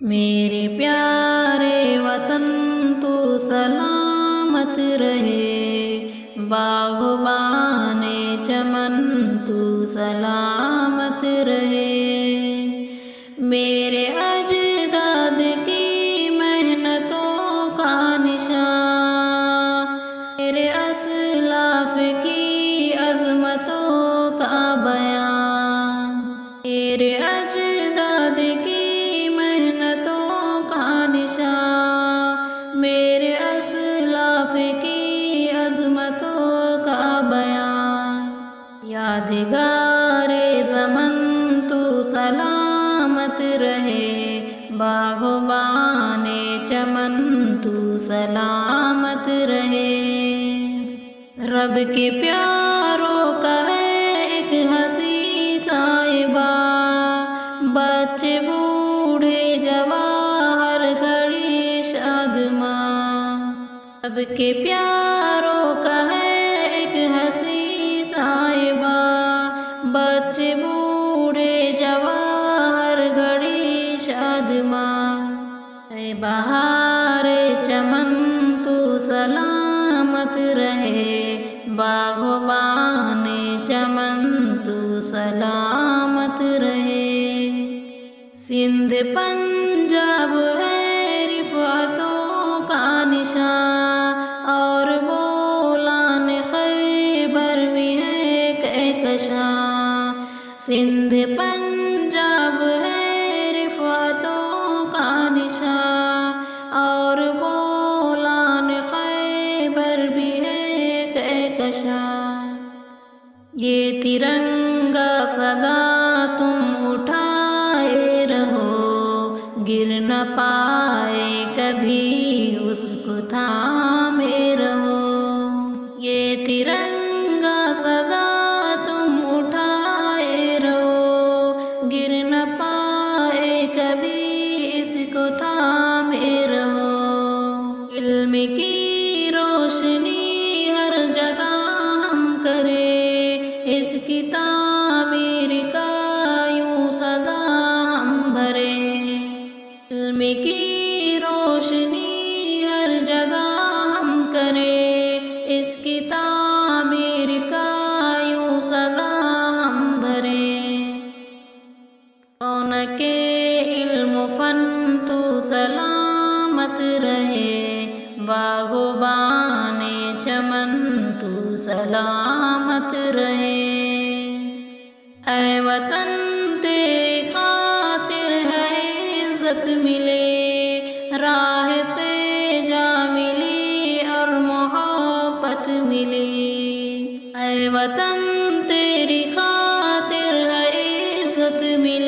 میرے پیارے وطن تو سلامت رہے، باغبان چمن تو سلامت رہے۔ میرے اجداد کی محنتوں کا نشان، میرے اسلاف کی عظمتوں کا بیان، میرے اجداد کی محنتوں کا نشان، میرے اسلاف کی عظمتوں کا بیان۔ یادگار زمن تو سلامت رہے، باغبان چمن تو سلامت رہے۔ رب کے پیاروں کا ہے ایک ہنسی صاحبہ، بچے بوڑھے جوان ہر گھڑی شادماں۔ رب کے پیاروں کا ہے ایک ہنسی صاحبہ، بچے بوڑھے جوان ہر گھڑی شادماں۔ اے بہار چمن تو سلامت رہے، باغبان چمن تو سلامت رہے۔ سندھ پنجاب ہے رفعتوں کا نشان، اور بولان خیبر میں ہے کہکشاں۔ سندھ پنجاب ہے رفعتوں کا نشان، اور بولان خیبر بھی ہے کہکشاں۔ یہ ترنگا سدا تم اٹھائے رہو، گر نہ پائے کبھی اس کو تھامے رہو۔ یہ ترنگا سدا تم اٹھائے رہو، گر نہ پائے کبھی اس کو تھامے رہو۔ علم کی روشنی ہر جگہ ہم کریں، اس کی تعمیر کا یوں صدا ہم بھریں۔ علم کی روشنی ہر جگہ ہم کریں، اس کی تعمیر کا یوں صدا ہم بھریں۔ رونق علم و فن تو سلامت رہے، باغبان چمن تو سلامت رہے۔ اے وطن تیری خاطر ہے عزت ملے، راہ تیجا ملی اور محبت ملی۔ اے وطن تیری خاطر ہے عزت ملی،